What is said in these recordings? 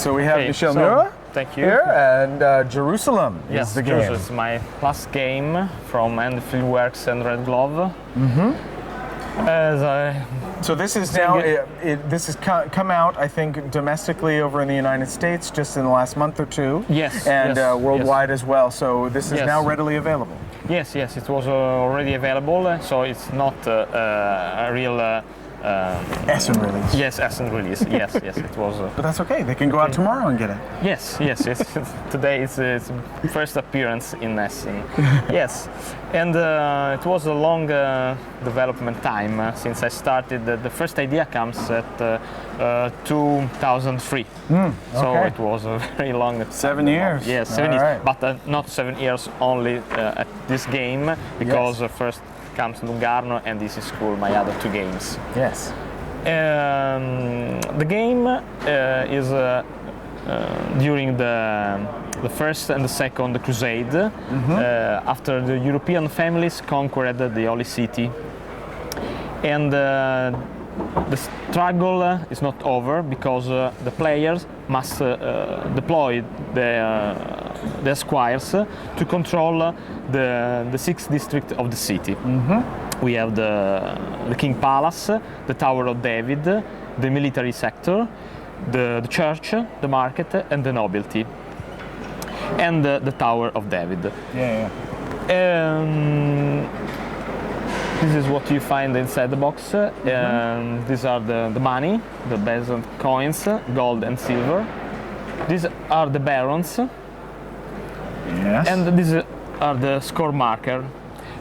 So we have Okay, Michel so, Muir thank you. here, and Jerusalem Yes, is the Jerusalem game. is my last game from Enfield Works and Red Glove. As I So this is now, this has come out, I think, domestically over in the United States just in the last month or two. Yes, And yes, worldwide as well. So this is Yes. now readily available. Yes, it was already available, so it's not a real. Essen release. Yes, Essen release. Yes, it was. But that's okay. They can go out tomorrow and get it. Yes. Today it's first appearance in Essen. Yes, and it was a long development time since I started. The first idea comes at 2003. So okay. it was a very long. 7 years. Yes, 7 All years, right. but not 7 years only at this game, because first comes Lungarno, and this is cool, my other two games. Yes. The game is during the first and the second crusade, after the European families conquered the Holy City, and the struggle is not over, because the players must deploy their squires to control the sixth district of the city. We have the King Palace, the Tower of David, the military sector, the church, the market, and the nobility, and the Tower of David. Yeah. This is what you find inside the box. These are the money, the peasant coins, gold and silver. These are the barons. Yes. And these are the score marker,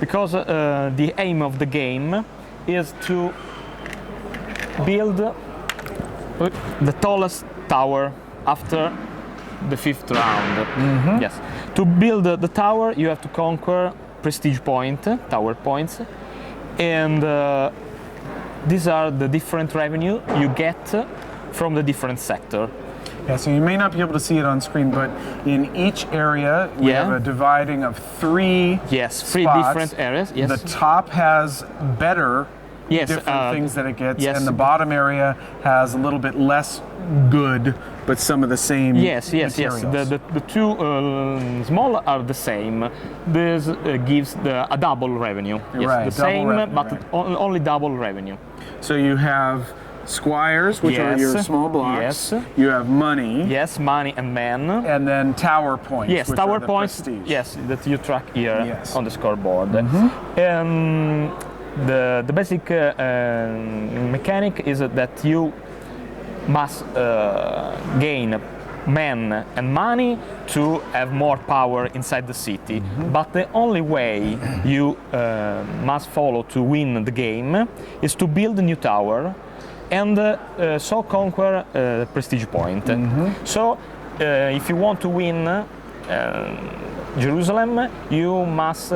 because the aim of the game is to build the tallest tower after the fifth round. Yes. To build the tower, you have to conquer prestige point, tower points, and these are the different revenue you get from the different sector. Yeah, so you may not be able to see it on screen, but in each area we have a dividing of three three spots. different areas. Yes. The top has better different things that it gets, and the bottom area has a little bit less good, but some of the same materials. The two small are the same. This gives a double revenue. Yes, right, the same, revenue, but right. only double revenue. So you have squires, which are your small blocks. Yes. You have money. Yes, money and men. And then tower points. Yes, which tower are the points. prestige. Yes, that you track here Yes. on the scoreboard. The basic mechanic is that you must gain men and money to have more power inside the city. But the only way you must follow to win the game is to build a new tower and so conquer prestige point. So if you want to win Jerusalem, you must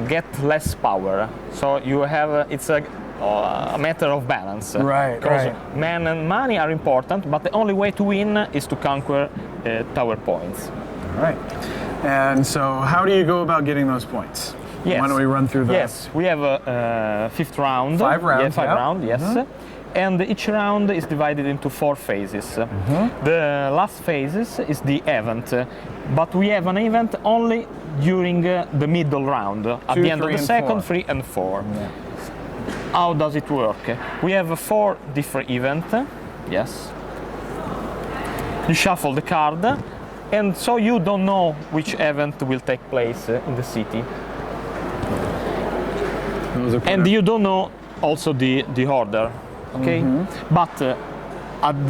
get less power. So you have it's a matter of balance. Right. Because men and money are important, but the only way to win is to conquer tower points. Right. And so how do you go about getting those points? Yes. Why don't we run through that? Yes, we have a fifth round. 5 rounds. Yeah, 5 rounds, yes. And each round is divided into 4 phases. The last phase is the event, but we have an event only during the middle round, at the end of the second, 3 and 4. Yeah. How does it work? We have 4 different events. Yes. You shuffle the card, and so you don't know which event will take place in the city. And you don't know also the order. Okay, but at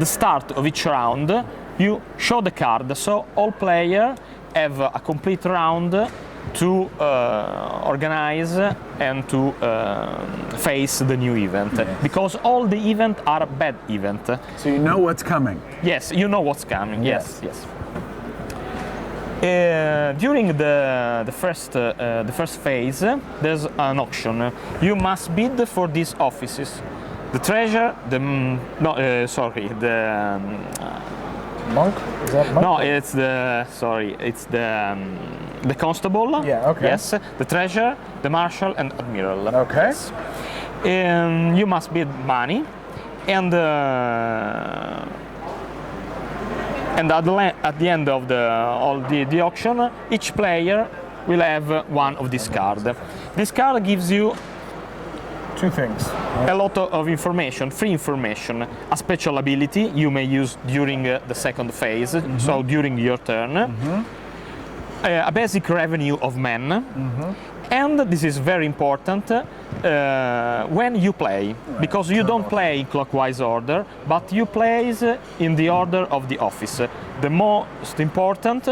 the start of each round, you show the card, so all players have a complete round to organize and to face the new event, because all the events are bad event. So you know what's coming. Yes, you know what's coming. Yes. During the first phase, there's an auction. You must bid for these offices: the treasure, the Monk? Is that monk? no, it's the constable. Yeah, okay. Yes, the treasure, the marshal, and admiral. Okay. Yes. You must bid money, and And at the end of the auction, each player will have one of this card. This card gives you two things. A lot of information, free information, a special ability you may use during the second phase, so during your turn, a basic revenue of men, and this is very important when you play, because you don't play in clockwise order, but you play in the order of the office. The most important,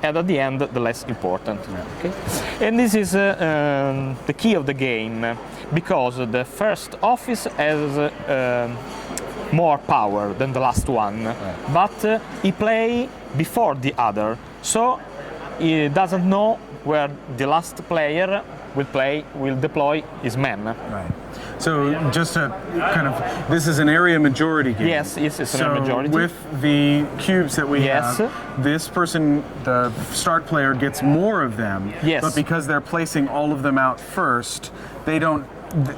and at the end, the less important. Okay? And this is the key of the game, because the first office has more power than the last one, but he play before the other, so he doesn't know where the last player will deploy his men. Right. So just to kind of, this is an area majority game. Yes, it's an area majority. With the cubes that we have, this person, the start player, gets more of them. Yes. But because they're placing all of them out first, they don't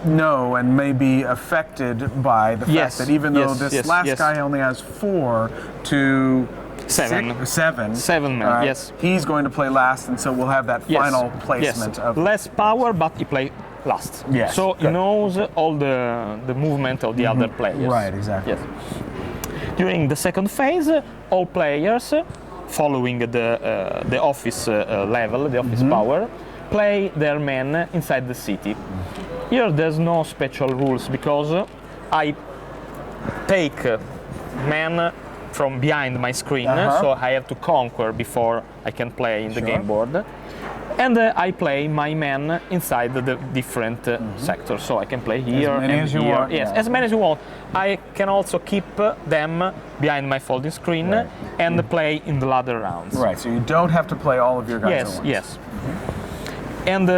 know and may be affected by the fact that even though this last guy only has 4 to seven men, yes. He's going to play last, and so we'll have that final placement of less power, but he plays last. Yes. So he knows all the movement of the other players. Right, exactly. Yes. During the second phase, all players, following the office level, the office power, play their men inside the city. Here there's no special rules, because I take men from behind my screen, so I have to conquer before I can play in the game board. And I play my men inside the different sectors, so I can play here as many and as you here. want. Yes, as many as you want. I can also keep them behind my folding screen and play in the latter rounds. Right, so you don't have to play all of your guys at once. Yes. And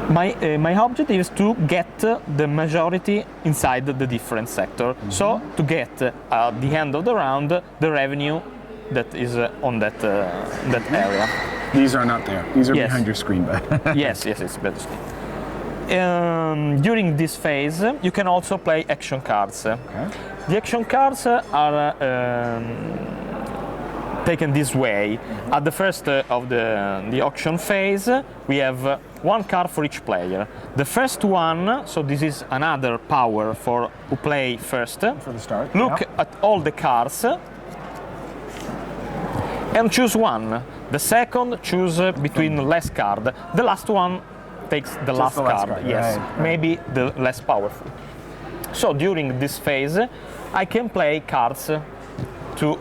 my objective is to get the majority inside the different sector. So to get at the end of the round the revenue that is on that area. These are not there. These are behind your screen. yes, it's better screen. During this phase, you can also play action cards. Okay. The action cards are taken this way. At the first of the auction phase, we have one card for each player. The first one, so this is another power for who play first. For the start. Look at all the cards and choose one. The second, choose between less card. The last one takes the last card. Yes, right. Maybe the less powerful. So during this phase, I can play cards to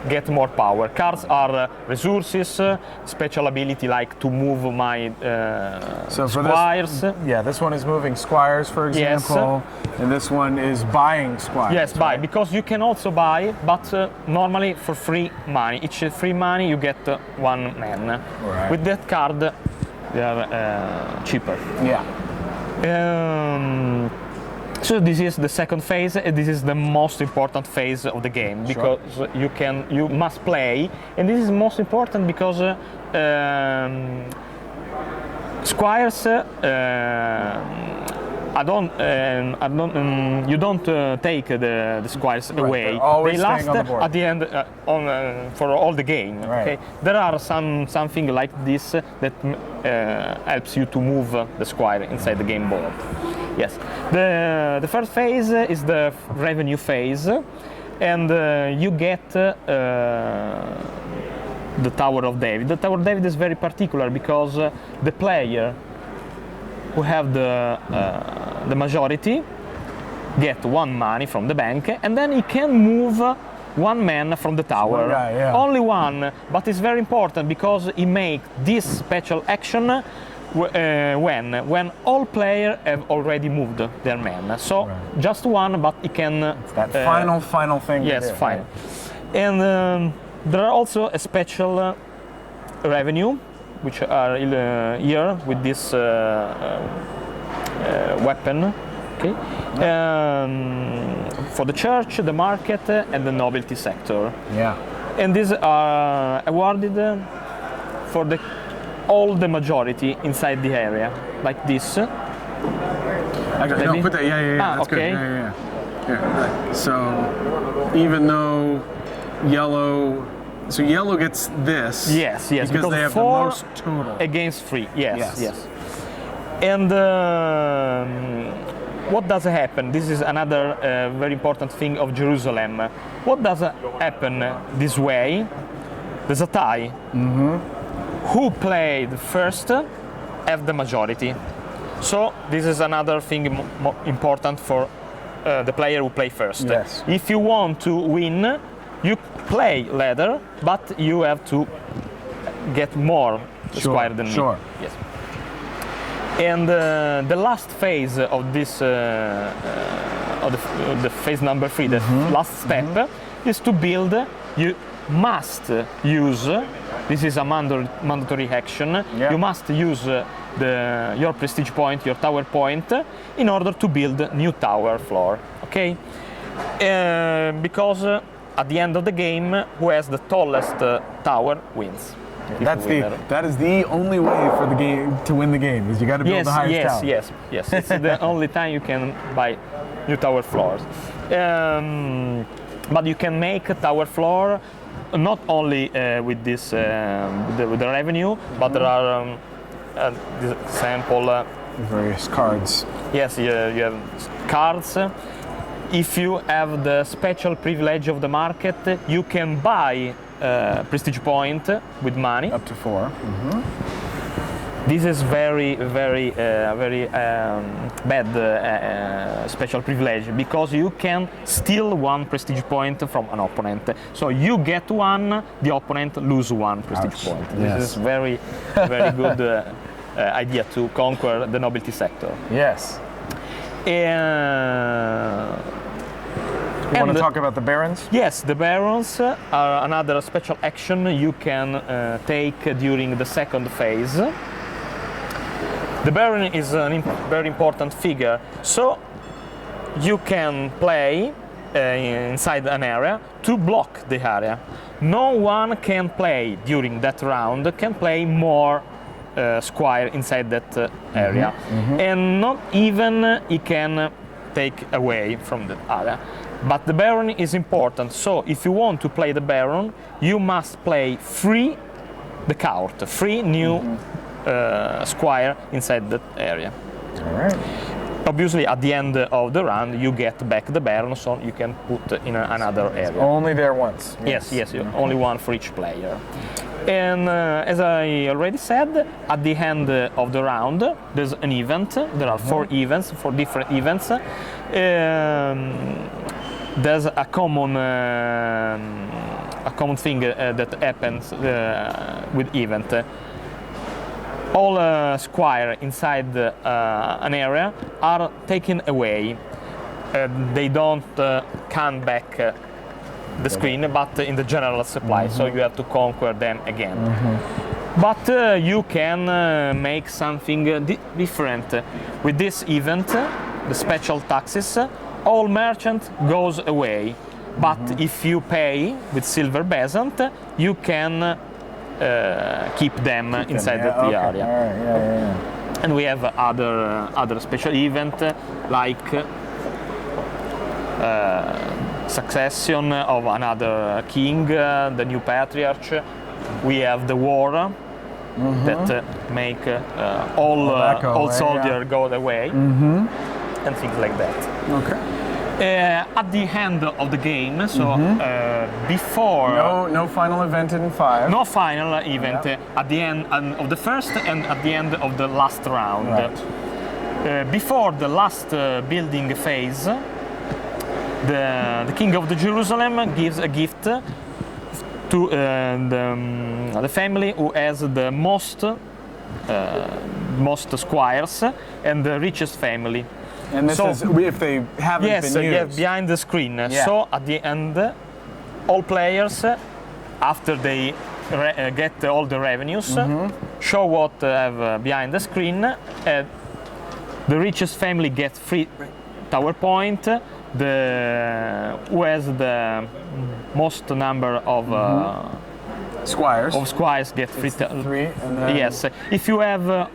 get more power. Cards are resources, special ability like to move my squires. This one is moving squires, for example, and this one is buying squires. Yes, buy, because you can also buy, but normally for free money. Each free money you get one man. Right. With that card, they are cheaper. Yeah. So this is the second phase, and this is the most important phase of the game, because you must play, and this is most important because squires you don't take the squires away. They last at the end for all the game. Right. Okay? There are something like this that helps you to move the squire inside the game board. Yes. The first phase is the revenue phase, and you get the Tower of David. The Tower of David is very particular because the player who have the majority get one money from the bank, and then he can move one man from the tower. Only one, but it's very important because he make this special action when all players have already moved their men. So just one, but he can. It's that final thing. Yes, final. And there are also a special revenue, which are here with this weapon. Okay. For the church, the market, and the novelty sector. Yeah. And these are awarded for all the majority inside the area, like this. No, put that. Yeah. That's okay. good. Yeah. Here. So even though yellow gets this. Yes, because they have the most total. Against 3. Yes. And what does happen? This is another very important thing of Jerusalem. What does happen this way? There's a tie. Who played first have the majority. So this is another thing important for the player who play first. Yes. If you want to win, you play ladder, but you have to get more square than me. Yes. And the last phase of this, of the phase number 3, the last step, is to build. You must use. This is a mandatory action. Yeah. You must use your prestige point, your tower point, in order to build new tower floor. Okay? Because at the end of the game, who has the tallest tower wins. That is the only way for the game to win the game. Is you got to build the highest tower. Yes. It's the only time you can buy new tower floors. But you can make a tower floor not only with this with the revenue, but there are this example. Various cards. Yes, you have cards. If you have the special privilege of the market, you can buy prestige point with money. Up to 4. This is very bad special privilege, because you can steal 1 prestige point from an opponent. So you get 1, the opponent lose 1 prestige point. Yes. This is very good idea to conquer the nobility sector. Yes. You want to talk about the barons? Yes, the barons are another special action you can take during the second phase. The baron is a very important figure, so you can play inside an area to block the area. No one can play during that round, can play more square inside that area, and not even he can take away from the area. But the baron is important, so if you want to play the baron, you must play 3 the court, 3 new square inside that area. All right. Obviously, at the end of the round, you get back the baron, so you can put in another area. Only there once. Yes, only 1 for each player. And as I already said, at the end of the round, there's an event. There are 4 events, 4 different events. There's a common thing that happens with event. All square inside an area are taken away. They don't come back the screen, but in the general supply, so you have to conquer them again. But you can make something different. With this event, the special taxes, all merchant goes away. But if you pay with silver bezant, you can keep them inside the area. All right. And we have other special event like succession of another king, the new patriarch. We have the war that make all soldiers go away, and things like that. Okay. At the end of the game, so before no final event in 5. No final event at the end of the first and at the end of the last round. Right. Before the last building phase, the king of the Jerusalem gives a gift to the family who has the most squires and the richest family. And this is if they haven't been used. Yes, behind the screen. Yeah. So at the end, all players, after they get all the revenues, show what have behind the screen. The richest family gets 3 tower point. Who has the most number of squires get free. 3, and then Yes, if you have,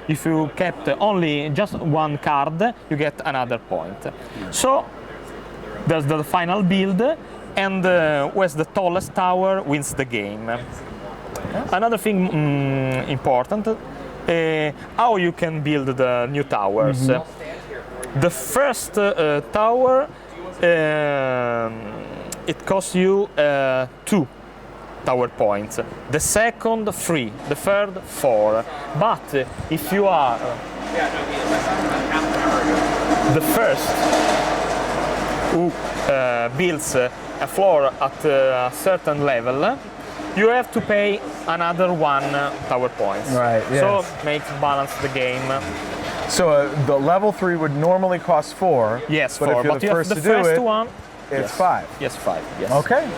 if you kept only just one card, you get another point. So there's the final build, and who has the tallest tower wins the game. Another thing important, how you can build the new towers. The first tower, it costs you 2 tower points. The second, 3. The third, 4. But if you are the first who builds a floor at a certain level, you have to pay another 1 tower points. Right. Yes. So makes balance the game. So the level 3 would normally cost 4. Yes, but 4. if you're But the you first have to the do first it, one. it's 5. Yes, 5. Yes. Okay.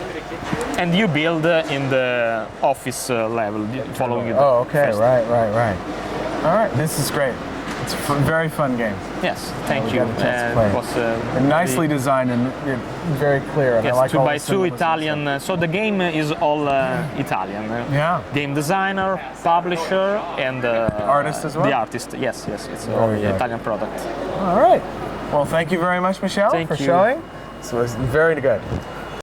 And you build in the office level, following it. Oh, okay. first. Right. All right. This is great. It's a very fun game. Yes, thank we you. got a chance to play it. It was And nicely designed and very clear. And yes, I like 2 all by the 2 symbolism. Italian. So the game is all Italian. Yeah. Game designer, publisher, and Artist as well? The artist. Yes. It's all Very good. Italian product. All right. Well, thank you very much, Michelle, Thank for you. showing. This was very good.